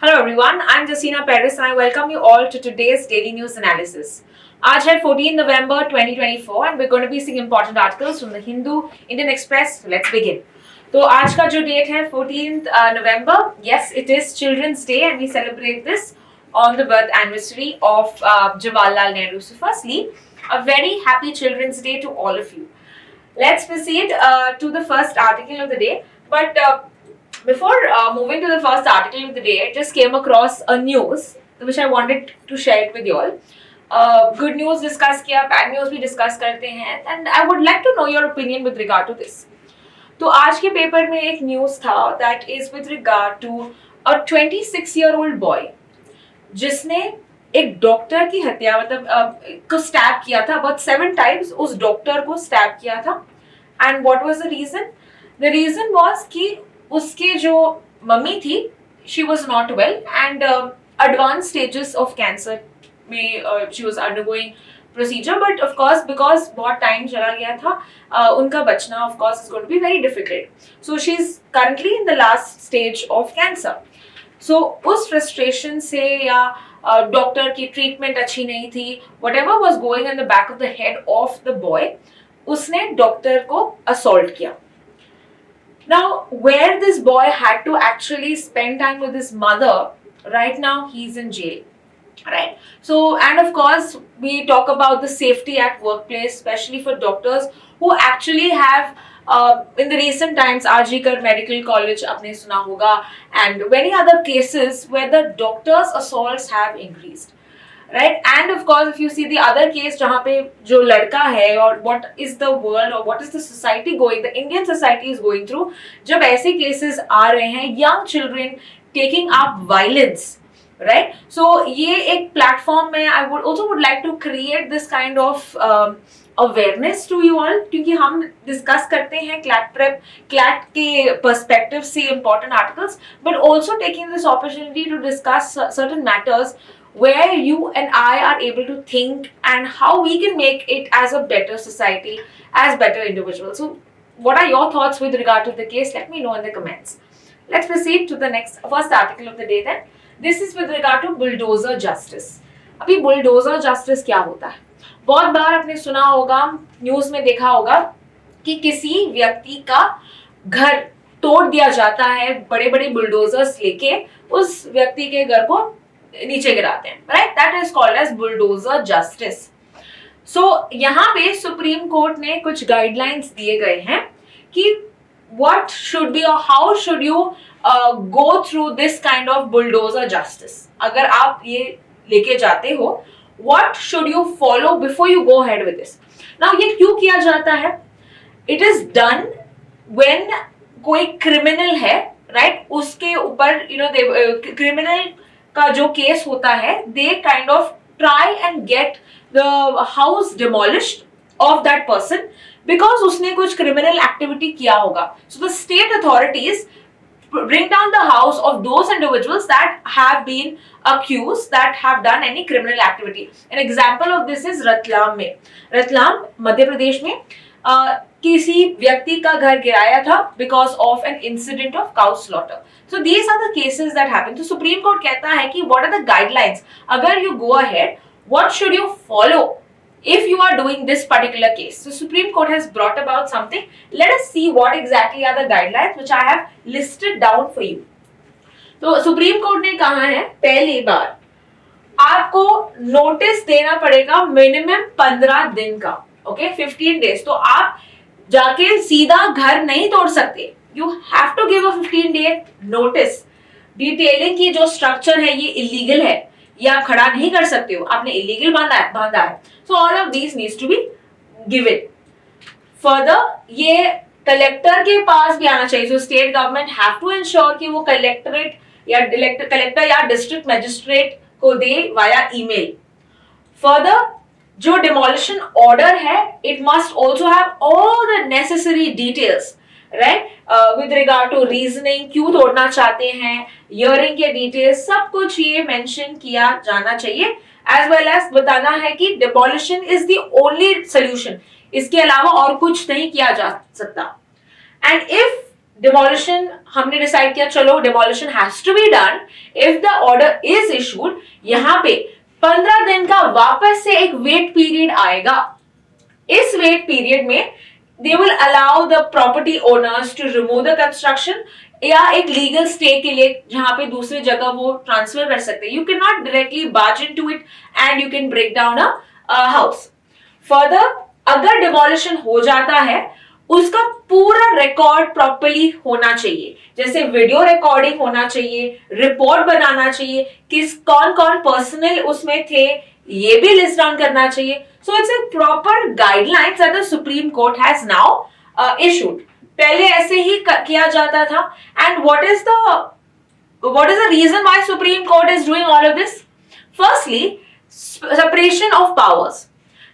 Hello everyone, I'm Jasina Paris and I welcome you all to today's daily news analysis. आज है 14 November 2024 and we're going to be seeing important articles from the Hindu, Indian Express. So let's begin. तो आज का जो date है 14th November, yes it is Children's Day and we celebrate this on the birth anniversary of Jawaharlal Nehru. So firstly, a very happy Children's Day to all of you. Let's proceed to the first article of the day. But before moving to the first article of the day, I just came across a news which I wanted to share it with you all. Good news discuss किया, bad news भी discuss करते हैं, and I would like to know your opinion with regard to this. तो आज के paper में एक news था that is with regard to a 26-year-old boy जिसने एक डॉक्टर की हत्या को स्टैब किया था about 7 times. उस डॉक्टर को स्टैब किया था and what was the reason? The reason was कि उसके जो मम्मी थी she was not well and advanced stages of cancer में she was undergoing procedure, but of course because बहुत time चला गया था उनका बचना of course is going to be very difficult. So she's currently in the last stage of cancer. So उस frustration से या डॉक्टर की ट्रीटमेंट अच्छी नहीं थी, whatever was going in the back of the head of the boy, उसने doctor को assault किया. Now, where this boy had to actually spend time with his mother, right now he's in jail, right? So, and of course, we talk about the safety at workplace, especially for doctors who actually have, in the recent times, RG Kar Medical College, आपने सुना होगा, and many other cases where the doctors' assaults have increased. Right, and of course if you see the other case जहाँ पे जो लड़का है और what is the world or what is the society going, the Indian society is going through, जब ऐसे cases आ रहे हैं, young children taking up violence, right? So ये एक platform में I would like to create this kind of awareness to you all, क्योंकि हम discuss करते हैं CLAT के perspective से important articles, but also taking this opportunity to discuss certain matters where you and I are able to think and how we can make it as a better society, as better individuals. So what are your thoughts with regard to the case? Let me know in the comments. Let's proceed to the first article of the day then. This is with regard to bulldozer justice. अभी bulldozer justice क्या होता है? बहुत बार आपने सुना होगा, news में देखा होगा कि किसी व्यक्ति का घर तोड़ दिया जाता है, बड़े बड़े बुलडोजर्स लेके उस व्यक्ति के घर को नीचे गिराते हैं, right? That is called as bulldozer justice. So यहाँ पे सुप्रीम कोर्ट ने कुछ गाइडलाइंस दिए गए हैं कि व्हाट शुड बी और how should you go through this kind of bulldozer justice. अगर आप ये लेके जाते हो, what should you follow before you go head with this. Now ये क्यों किया जाता है? इट इज डन व्हेन कोई क्रिमिनल है, राइट? उसके ऊपर क्रिमिनल का जो केस होता है, they kind of try and get the house demolished of that person because उसने कुछ क्रिमिनल एक्टिविटी किया होगा. So the state authorities bring down the house of those individuals that have been accused that have done any criminal activity. An example of this is Ratlam में. रतलाम मध्य प्रदेश में किसी व्यक्ति का घर गिराया था because of an incident of cow slaughter. So these are the cases that happen. So Supreme Court कहता है कि what are the guidelines? अगर you go ahead, what should you follow if you are doing this particular case? So Supreme Court has brought about something. Let us see what exactly are the guidelines which I have listed down for you. तो Supreme Court ने कहा है, पहली बार आपको notice देना पड़ेगा minimum 15 दिन का, ओके, 15 डेज. तो आप जाके सीधा घर नहीं तोड़ सकते. You have to give a 15-day notice. Detailing की जो स्ट्रक्चर है ये इलीगल है, ये आप खड़ा नहीं कर सकते हो, आपने इलीगल बांधा है. So all of these needs to be given. Further, ये कलेक्टर के पास भी आना चाहिए. So state government have to ensure कि वो कलेक्टरेट या कलेक्टर या डिस्ट्रिक्ट मैजिस्ट्रेट को दे via email. Further, जो demolition order है, it must also have all the necessary details, right? With regard to reasoning, क्यों तोड़ना चाहते हैं, hearing के details, सब कुछ ये mention किया जाना चाहिए, as well as बताना है कि demolition is the only solution. इसके अलावा और कुछ नहीं किया जा सकता. And if डिमोलिशन हमने डिसाइड किया, चलो demolition has to be done if the order is issued. यहाँ पे 15 दिन का वापस से एक वेट पीरियड आएगा। इस वेट पीरियड में they will allow the property owners to remove the construction, या एक लीगल स्टे के लिए जहां पे दूसरी जगह वो ट्रांसफर कर सकते हैं। You can not directly barge into it and you can break down a house. Further अगर डिमोलिशन हो जाता है उसका पूरा रिकॉर्ड प्रॉपर्ली होना चाहिए, जैसे वीडियो रिकॉर्डिंग होना चाहिए, रिपोर्ट बनाना चाहिए, किस कौन कौन पर्सनल उसमें थे ये भी लिस्ट डाउन करना चाहिए। So it's a proper guidelines that the supreme court has now issued. पहले ऐसे ही किया जाता था। And what is the reason why supreme court is doing all of this? Firstly, separation of powers.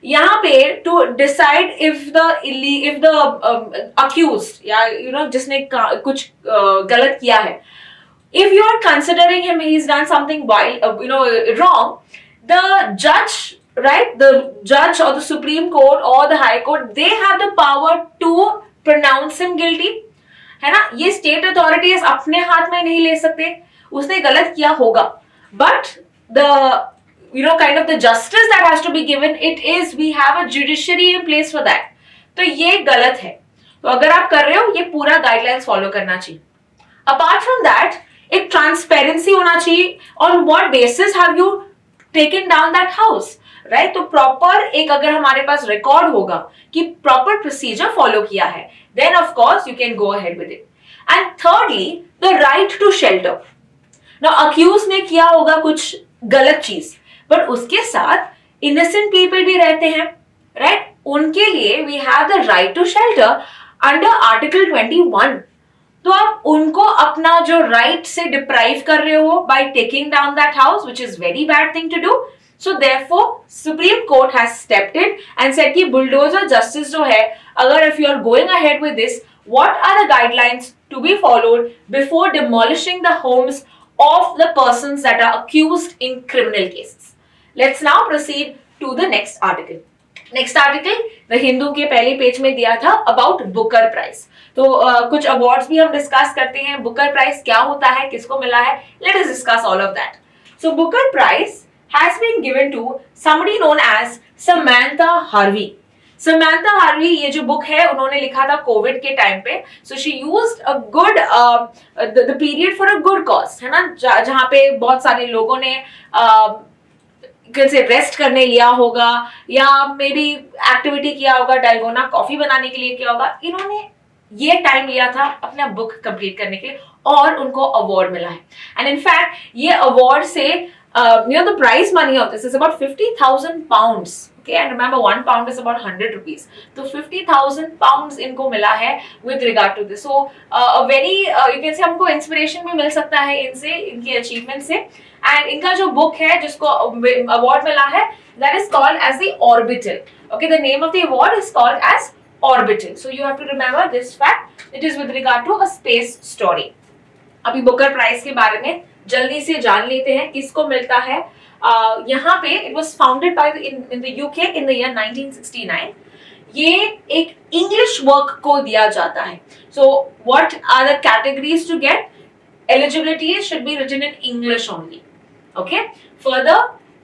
यहाँ पे to decide if the accused या जिसने कुछ गलत किया है, if you are considering him he's done something wrong, the judge, right, the judge or the Supreme Court or the High Court, they have the power to pronounce him guilty, है ना। ये state authorities अपने हाथ में नहीं ले सकते, उसने गलत किया होगा, but the kind of the justice that has to be given, it is we have a judiciary in place for that। तो ये गलत है, तो अगर आप कर रहे हो ये पूरा गाइडलाइंस फॉलो करना चाहिए। अपार्ट फ्रॉम दैट एक ट्रांसपेरेंसी होना चाहिए, on what basis have you taken down that house, right. तो प्रॉपर एक अगर हमारे पास रिकॉर्ड होगा कि प्रॉपर प्रोसीजर फॉलो किया है, then of course you can go ahead with it. And thirdly, the right to shelter. Now accused ने किया होगा कुछ गलत चीज, बट उसके साथ इनोसेंट पीपल भी रहते हैं, राइट। उनके लिए we have the right to shelter under article 21। तो आप उनको अपना जो राइट से डिप्राइव कर रहे हो by taking down that house, which is very bad thing to do. So therefore supreme court has stepped in and said कि बुलडोजर जस्टिस जो है, अगर if you are going ahead with this, what are the guidelines to be followed before demolishing the homes of the persons that are accused in criminal cases. Let's now proceed to the next article. Next article, The Hindu के पहले page में दिया था about Booker Prize. तो कुछ awards भी हम discuss करते हैं। Booker Prize क्या होता है, किसको मिला है, let us discuss all of that. So Booker Prize has been given to somebody known as Samantha Harvey. Samantha Harvey, ये जो बुक है उन्होंने लिखा था कोविड के टाइम पे। So she used a good the period for a good cause, है ना, जहाँ पे बहुत सारे लोगों ने कैसे रेस्ट करने लिया होगा या मे बी एक्टिविटी किया होगा, डालगोना कॉफी बनाने के लिए किया होगा। इन्होंने ये टाइम लिया था अपना बुक कंप्लीट करने के लिए और उनको अवार्ड मिला है। एंड इनफैक्ट ये अवार्ड से the prize money of this is about 50,000 pounds. Okay, and remember 1 pound is about 100 rupees. So 50,000 pounds इनको मिला है with regard to this. So a very you can say हमको inspiration भी मिल सकता है इनसे, इनकी achievement से। And इनका जो book है जिसको award मिला है, that is called as the Orbital. Okay, the name of the award is called as Orbital. So you have to remember this fact. It is with regard to a space story. अभी Booker prize के बारे में जल्दी से जान लेते हैं किसको मिलता है। यहाँ पे it was founded by in the UK in the year 1969। ये एक इंग्लिश वर्क को दिया जाता है। So what are the categories to get eligibility should be written in English only. Okay, further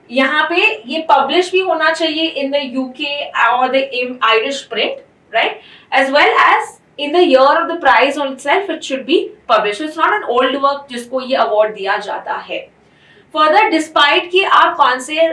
यहाँ पे ये पब्लिश भी होना चाहिए इन द यूके और the Irish print, right, as well as in the year of the prize on itself it should be published. So it's not an old work जिसको ये award दिया जाता है। Further, despite कि आप कौन से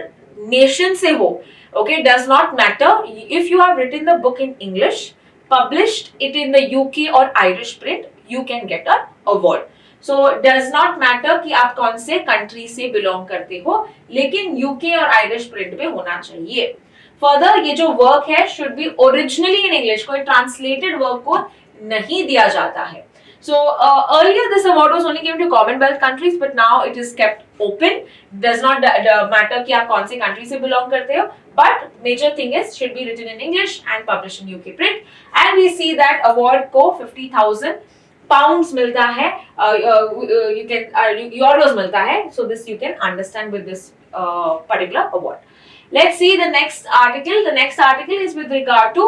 nation से हो, okay, does not matter. If you have written the book in English, published it in the UK or Irish print, you can get an award. So does not matter कि आप कौन से country से belong करते हो, लेकिन UK और Irish print पे होना चाहिए। फर्दर ये जो वर्क है should be originally in English, कोई ट्रांसलेटेड वर्क को नहीं दिया जाता है। So earlier this award was only given to commonwealth countries, but now it is kept open. Does not matter कि आप कौन से कंट्री से बिलोंग करते हो, but major thing is should be written in English and publish in UK print. And we see that award को 50,000 pounds मिलता है, यू कैन यूरोस मिलता है। So this you can understand with this particular award. Let's see the next article. The next article is with regard to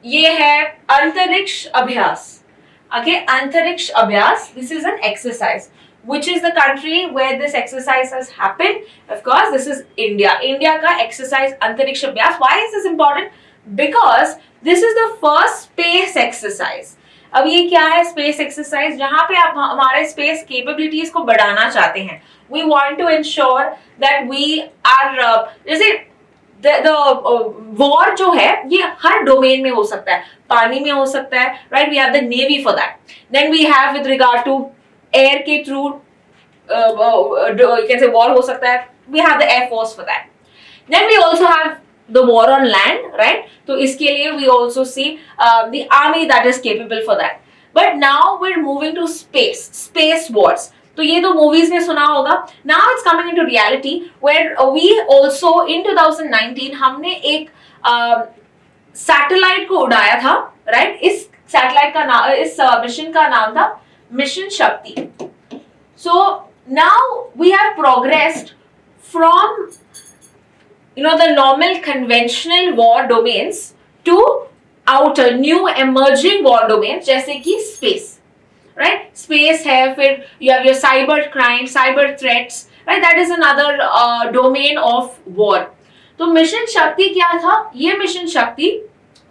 ये है अंतरिक्ष अभ्यास. Okay, अंतरिक्ष अभ्यास. This is an exercise. Which is the country where this exercise has happened? Of course, this is India. India का exercise अंतरिक्ष अभ्यास. Why is this important? Because this is the first space exercise. अब ये क्या है space exercise? जहाँ पे आप हमारे space capabilities को बढ़ाना चाहते हैं. We want to ensure that we are जैसे वॉर जो है ये हर डोमेन में हो सकता है. पानी में हो सकता है, right? We have the navy for that. Then we have with regard to air के थ्रू यू कैन से वॉर हो सकता है. We have the air force for that. Then we also have the war on land, right? तो इसके लिए we also see the army that is capable for that. But now we are moving to space wars. तो ये तो movies में सुना होगा. Now it's coming into reality where we also in 2019 हमने एक सैटेलाइट को उड़ाया था, राइट? इस सैटेलाइट का नाम, इस मिशन का नाम था mission Shakti. So now we have progressed from the normal conventional war domains to outer new emerging war domains जैसे कि space, right? Space है, फिर you have your cyber crime, cyber threats, right? That is another domain of war. तो mission शक्ति क्या था? ये mission शक्ति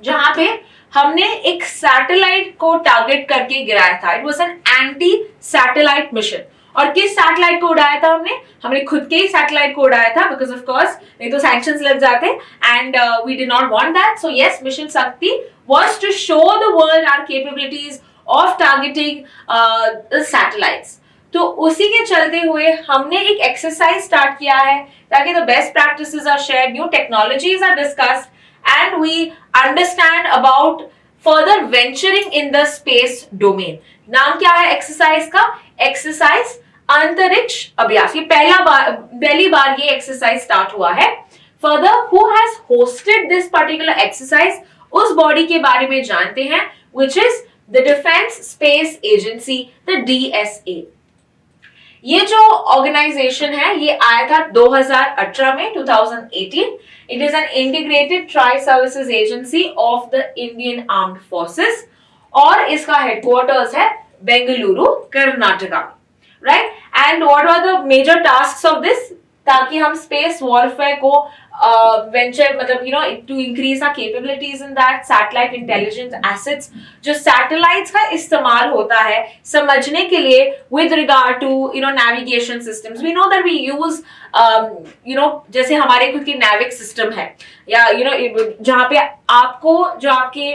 जहां पे हमने एक सैटेलाइट को टारगेट करके गिराया था. It was an anti satellite mission. और किस सैटेलाइट को उड़ाया था हमने खुद के ही सैटेलाइट को उड़ाया था, बिकॉज ऑफ कोर्स नहीं तो सैंक्शंस लग जाते. And we did not want that. So yes, mission Shakti was to show the world our capabilities of targeting satellites. तो उसी के चलते हुए हमने एक एक्सरसाइज स्टार्ट किया है ताकि the best practices are shared, new technologies are discussed, and we understand about further venturing in the space domain. नाम क्या है एक्सरसाइज का? एक्सरसाइज अंतरिक्ष अभ्यास. ये पहली बार ये एक्सरसाइज स्टार्ट हुआ है. Further, who has hosted this particular exercise, उस बॉडी के बारे में जानते हैं, which is the defence space agency, the DSA. ये जो ऑर्गेनाइजेशन है ये आया था 2018 में, 2018. It is an integrated tri services agency of the Indian armed forces और इसका हेडक्वार्टर्स है Bengaluru, Karnataka, right? And what are the major tasks of this? ताकि हम स्पेस वॉरफेयर को वेंचर मतलब to increase our capabilities in that, satellite intelligence assets जो satellites का इस्तेमाल होता है समझने के लिए with regard to navigation systems. We know that we use जैसे हमारे खुद के नेविक सिस्टम है या जहाँ पे आपको जो आपके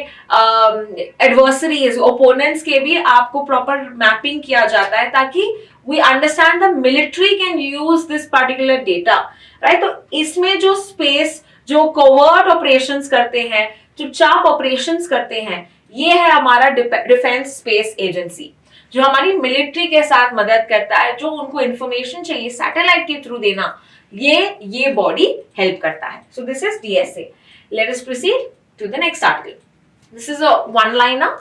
एडवर्सरीज ओपोनेंट्स के भी आपको प्रॉपर मैपिंग किया जाता है ताकि we understand the military can use this particular data, right? तो इसमें जो space, जो covert operations करते हैं, चुपचाप operations करते हैं, ये है हमारा defense space agency, जो हमारी military के साथ मदद करता है, जो उनको information चाहिए satellite के through देना, ये body help करता है. So this is DSA. Let us proceed to the next article. This is a one-liner,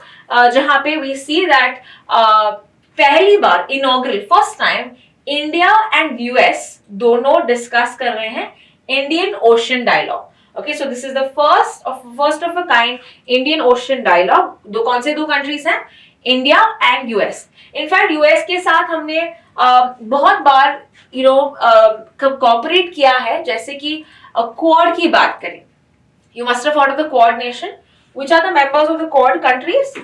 जहाँ पे we see that पहली बार inaugural first time India and US दोनों डिस्कस कर रहे हैं Indian ocean dialogue. Okay, so this is the first of a kind Indian ocean dialogue. कौन से दो कंट्रीज हैं? India and US. In fact US के साथ हमने बहुत बार कोऑपरेट किया है. जैसे कि क्वाड की बात करें, you must have heard of the quad nation. Which are the members of the quad countries?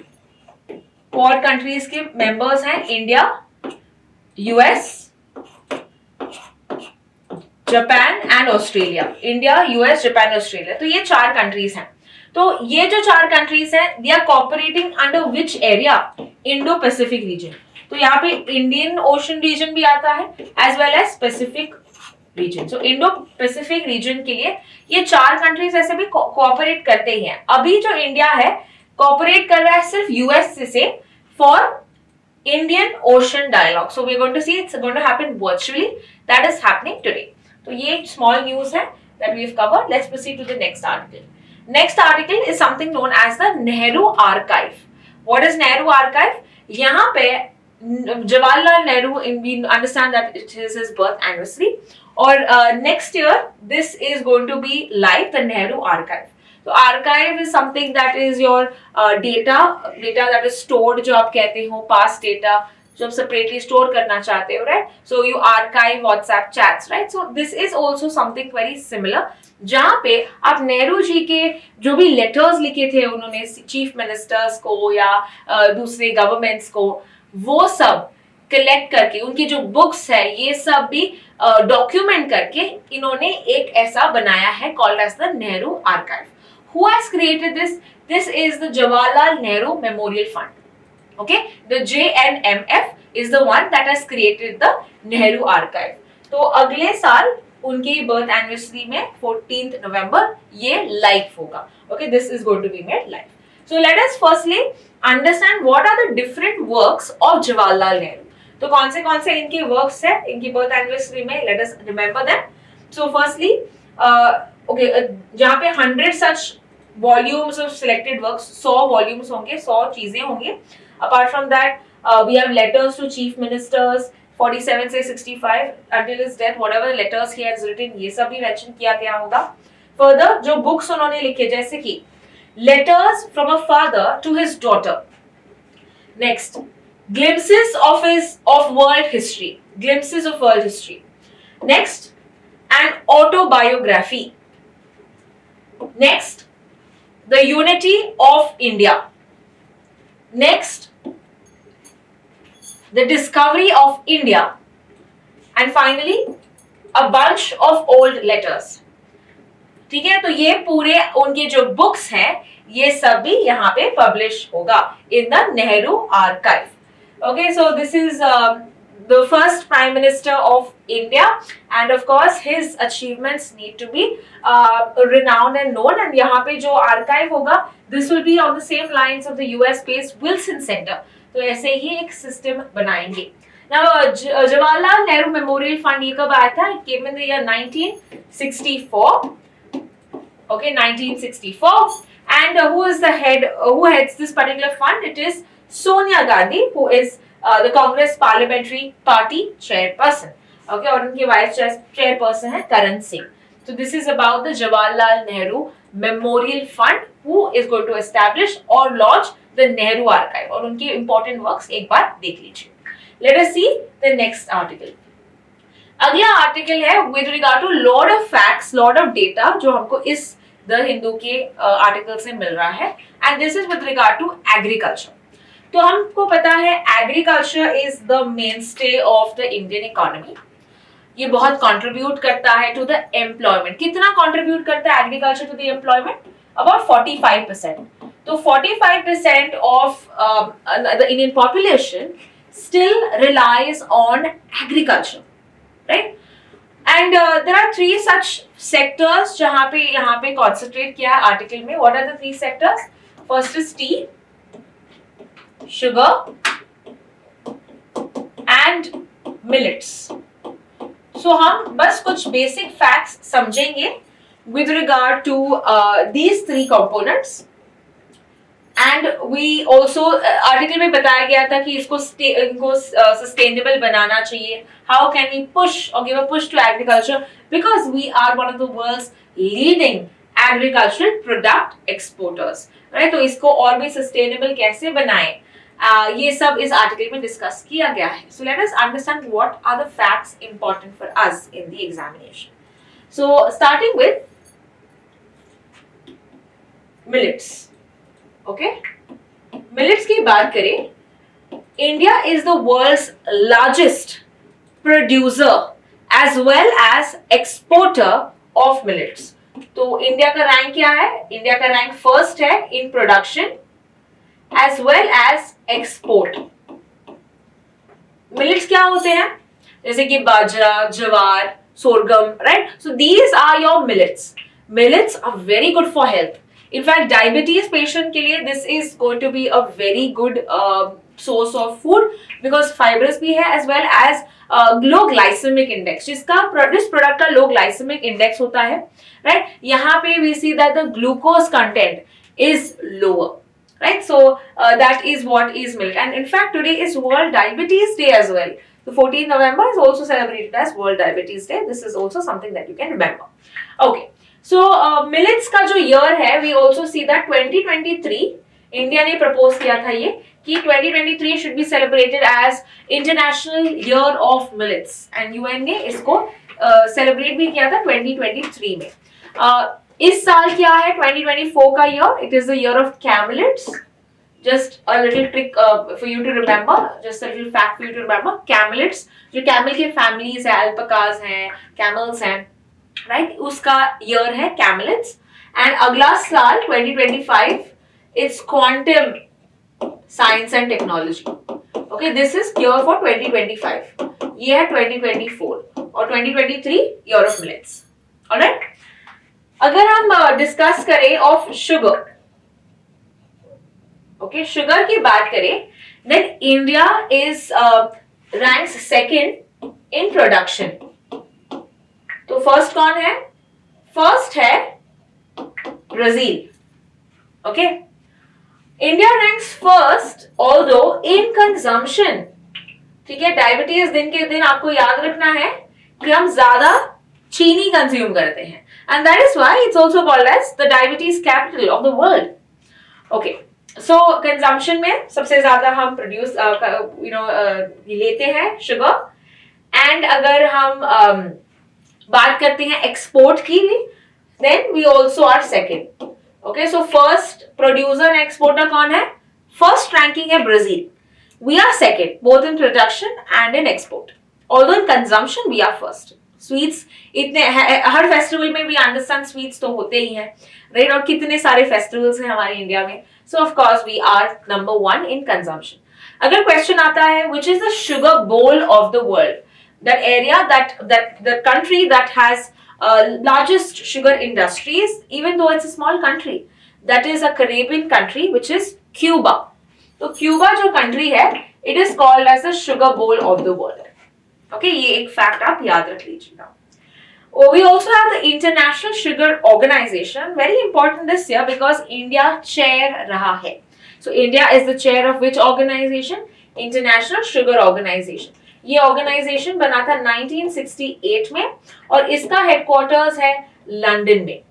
Quad countries के मेंबर्स हैं India, US, Japan and Australia. India, US, Japan, Australia. तो ये 4 कंट्रीज हैं. तो ये जो 4 कंट्रीज हैं, they are cooperating under which area? Indo Pacific region. तो यहाँ पे इंडियन ओशन रीजन भी आता है as well as Pacific region. So Indo Pacific region के लिए ये 4 कंट्रीज ऐसे भी कोऑपरेट करते ही हैं. अभी जो इंडिया है कोऑपरेट कर रहा है सिर्फ यूएस से for Indian ocean dialogue. So we are going to see it's going to happen virtually. That is happening today. तो ये स्मॉल न्यूज है that we have covered. Let's proceed to the next article. Next article is something known as the Nehru archive. What is Nehru archive? यहाँ पे Jawaharlal Nehru, we understand that it is his birth anniversary, और next year this is going to be live, the Nehru Archive. तो archive is something that is your data that is stored, जो आप कहते हो past data, जो आप separately store करना चाहते हो, right? So you archive WhatsApp chats, right? So this is also something very similar, जहाँ पे आप नेहरू जी के जो भी लेटर्स लिखे थे उन्होंने चीफ मिनिस्टर्स को या दूसरे गवर्नमेंट्स को, वो सब कलेक्ट करके उनकी जो बुक्स है ये सब भी डॉक्यूमेंट करके इन्होंने एक ऐसा बनाया है called as the Nehru archive. Who has created this? This is the Jawaharlal Nehru Memorial Fund. Okay, the JNMF is the one that has created the Nehru Archive. तो अगले साल उनकी बर्थ एनिवर्सरी में 14th नवंबर ये लाइव होगा. Okay, this is going to be made live. So let us firstly understand what are the different works of Jawaharlal Nehru. तो कौन से इनके वर्क्स है इनकी बर्थ एनिवर्सरी में, let us remember that. So firstly जहाँ पे 100 such volumes of selected works, 100 volumes होंगे, 100 चीजें होंगी. Apart from that we have letters to chief ministers 47 से 65 until his death, whatever letters he has written, ये सब भी मेंशन किया गया होगा. फर्दर जो बुक्स उन्होंने लिखे जैसे कि letters from a father to his daughter. Next, glimpses of world history, glimpses of world history. Next, an autobiography. Next, the unity of India. Next, the discovery of India. And finally, a bunch of old letters. ठीक है, तो ये पूरे उनके जो books हैं ये सब भी यहाँ पे पब्लिश होगा in the Nehru Archive. Okay, so this is the first Prime Minister of India, and of course his achievements need to be renowned and known. And यहाँ पे जो archive होगा, this will be on the same lines of the US-based Wilson Center. तो ऐसे ही एक system बनाएंगे. Now, Jawaharlal Nehru Memorial Fund ये कब आया था? It came in the year 1964. Okay, 1964. And who is the head? Who heads this particular fund? It is Sonia Gandhi, who is the Congress Parliamentary Party chairperson. Okay, और उनके vice chairperson है Karan Singh. So this is about the Jawaharlal Nehru Memorial Fund, who is going to establish or launch the Nehru Archive. और उनके important works एक बार देख लीजिए. Let us see the next article. अगला article है with regard to lot of facts, lot of data जो हमको इस द हिंदू के आर्टिकल से मिल रहा है. And this is with regard to agriculture. तो हमको पता है agriculture is the mainstay of the Indian economy. ये बहुत कंट्रीब्यूट करता है टू द एम्प्लॉयमेंट. कितना कंट्रीब्यूट करता है agriculture to the employment? About 45%. तो 45% of the Indian population still relies on agriculture, right? And there are 3 such sectors जहां पे यहाँ पे कॉन्सेंट्रेट किया है आर्टिकल में. What are the 3 sectors? First is tea, sugar and millets. So हम बस कुछ basic facts समझेंगे with regard to these 3 components. And we also article में बताया गया था कि इनको sustainable बनाना चाहिए. How can we push or give a push to agriculture? Because we are one of the world's leading agricultural product exporters. Right? तो इसको और भी sustainable कैसे बनाएं? ये सब इस आर्टिकल में डिस्कस किया गया है. So let us understand what are the facts important for us in the examination. So starting with millets. Okay, millets की बात करें, India is the world's largest producer as well as exporter of millets. तो India का rank क्या है? India का rank first है in production as well as export. Millets क्या होते हैं? जैसे कि बाजरा, ज्वार, sorghum, right? So these are your millets. Millets are very good for health. In fact, diabetes patient के लिए this is going to be a very good source of food because fibrous भी है as well as low glycemic index. जिसका this product का low glycemic index होता है, right? यहाँ पे we see that the glucose content is lower. Right, so that is what is millet, and in fact today is World Diabetes Day as well. The 14th November is also celebrated as World Diabetes Day. This is also something that you can remember. Okay, so millets का जो year है, we also see that 2023 India ने propose किया था ये कि 2023 should be celebrated as international year of millets, and UN ने इसको सेलिब्रेट भी किया था 2023 में. इस साल क्या है 2024 का year? It is the year of कैमलेट्स. Just a little trick for you to remember, just a little fact for you to remember. Camelids, जो कैमल के फैमिलीज है, अल्पकाज हैं, कैमल्स हैं, राइट, उसका ईयर है कैमलिड्स. एंड अगला साल 2025 it's quantum science and technology. Okay, this is year for 2025. ये है 2024 और 2023 ईयर ऑफ मिलेट्स. ऑलराइट, अगर हम डिस्कस करें ऑफ शुगर, ओके, शुगर की बात करें, then India is ranks second in production. तो फर्स्ट कौन है? फर्स्ट है Brazil. Okay, India ranks first although in consumption. ठीक है, डायबिटीज दिन के दिन आपको याद रखना है कि हम ज्यादा चीनी कंज्यूम करते हैं, and that is why it's also called as the diabetes capital of the world. Okay, so consumption में सबसे ज्यादा हम प्रोड्यूस लेते हैं शुगर. एंड अगर हम बात करते हैं एक्सपोर्ट की, then we also are second. Okay, so first producer and exporter कौन है? फर्स्ट रैंकिंग है Brazil. We are second both in production and in export, although in consumption we are first. Sweets इतने हर festival में भी understand sweets तो होते ही हैं, राइट, और कितने सारे फेस्टिवल्स हैं हमारे इंडिया में. So of course we are number 1 in consumption. अगर क्वेश्चन आता है which is the sugar bowl of the world, that area that the country that has largest sugar industries, even though it's a small country, that is a Caribbean country which is Cuba. तो Cuba जो country है, it is called as the sugar bowl of the world. Okay, ये एक fact आप याद रख लीजिएगा. We also have the International Sugar Organization, very important this year because India chair रहा है. So India is the chair of which organization? International Sugar Organization. ये organization बना था 1968 में और इसका headquarters है लंदन में.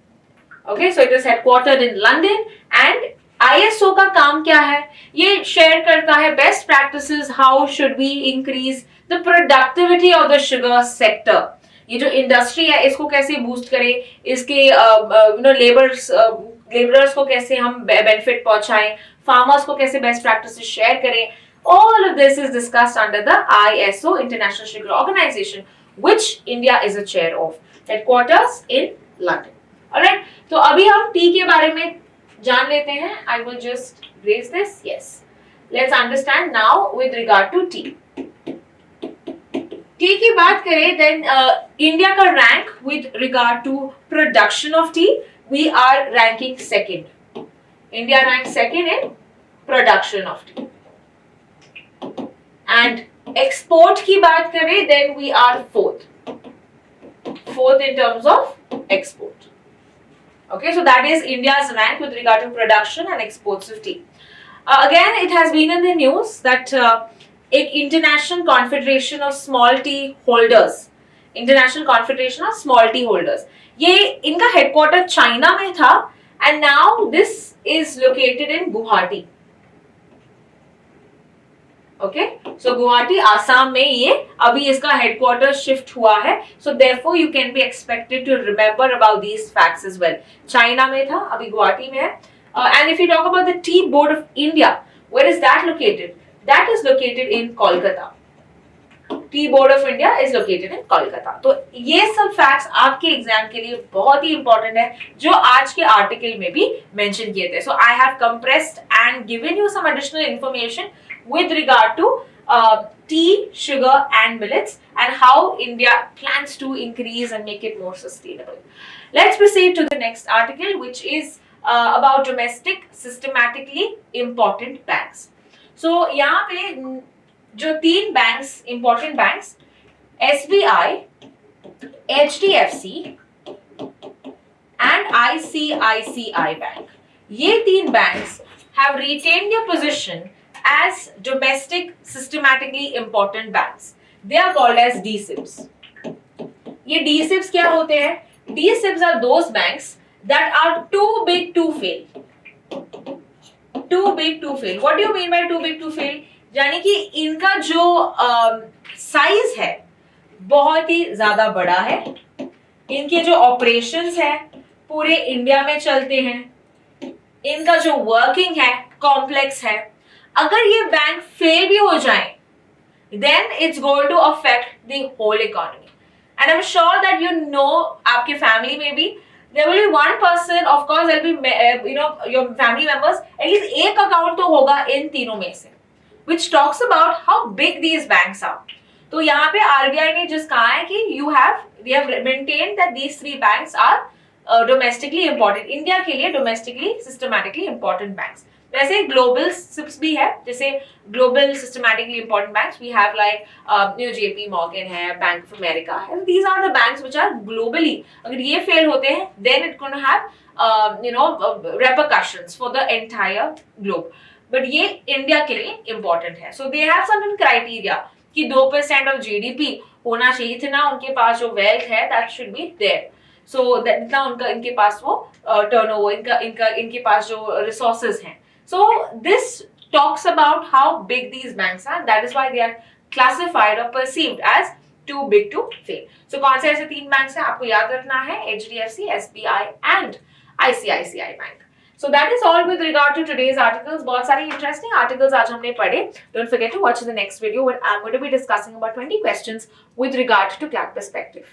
Okay, so it is headquartered in London. And ISO का काम क्या है? ये share करता है best practices, how should we increase the productivity of the sugar sector. ये जो इंडस्ट्री है इसको कैसे बूस्ट करें, इसके लेबरर्स को कैसे हम बेनिफिट पहुंचाएं, फार्मर्स को कैसे बेस्ट प्रैक्टिसेस शेयर करें. All of this is discussed under the ISO international sugar organization which India is a chair of, headquarters in London. Alright, तो अभी हम टी के बारे में जान लेते हैं. I will just raise this. Yes, let's understand now with regard to tea. Tea की बात करें, देन इंडिया का rank with regard to production of tea, we are ranking second. India rank second in production of tea. And export की बात करें, then we are fourth in terms of export. Okay, so that is India's rank with regard to production and exports of tea. Again, it has been in the news that एक international confederation of small tea holders, international confederation of small tea holders, ये इनका headquarter China में था and now this is located in Guwahati. Okay, so Guwahati Assam में ये अभी इसका headquarter shift हुआ है. So therefore you can be expected to remember about these facts as well. China में था, अभी गुवाहाटी में है. And if you talk about the tea board of India, where is that located? That is located in Kolkata. Tea Board of India is located in Kolkata. तो ये सब facts आपके exam के लिए बहुत ही important है, जो आज के आर्टिकल में भी मेंशन किए थे. So I have compressed and given you some additional information with regard to tea, sugar and millets and how India plans to increase and make it more sustainable. Let's proceed to the next article, which is about domestic systematically important banks. So यहाँ पे जो 3 banks, important banks, SBI, HDFC and ICICI bank, ये 3 banks have retained their position as domestic systematically important banks. They are called as DSIBs. ये DSIBs क्या होते हैं? D-SIBs are those banks that are too big to fail. Too big to fail. What do you mean by too big to fail? यानी कि इनका जो size है बहुत ही ज्यादा बड़ा है, इनके जो ऑपरेशंस है पूरे इंडिया में चलते हैं, इनका जो वर्किंग है कॉम्प्लेक्स है. अगर ये बैंक फेल भी हो जाए then it's going to affect the whole economy. And I'm sure that you know, आपके family में भी there will be one person, of course there will be your family members, at least एक account तो होगा इन तीनों में से, which talks about how big these banks are. तो यहाँ पे RBI ने just कहा है कि we have maintained that these three banks are domestically important. India के लिए domestically systematically important banks. वैसे ग्लोबल सिप्स भी है, जैसे global systematically important banks we have like JP Morgan है, बैंक ऑफ अमेरिका है. These are the banks which are globally, अगर ये फेल होते हैं then it gonna have repercussions for the entire globe. But ये इंडिया के लिए important है. So they have certain criteria कि 2% ऑफ GDP होना चाहिए, इतना उनके पास जो वेल्थ है दैट शुड बी देयर. सो इतना उनका इनके पास वो टर्नओवर, इनके पास जो रिसोर्सेज हैं. So this talks about how big these banks are. That is why they are classified or perceived as too big to fail. So कौन से ऐसे तीन बैंक्स हैं आपको याद रखना है? HDFC, SBI and ICICI Bank. So that is all with regard to today's articles. बहुत सारे interesting articles आज हमने पढ़े. Don't forget to watch the next video where I'm going to be discussing about 20 questions with regard to CLAT perspective.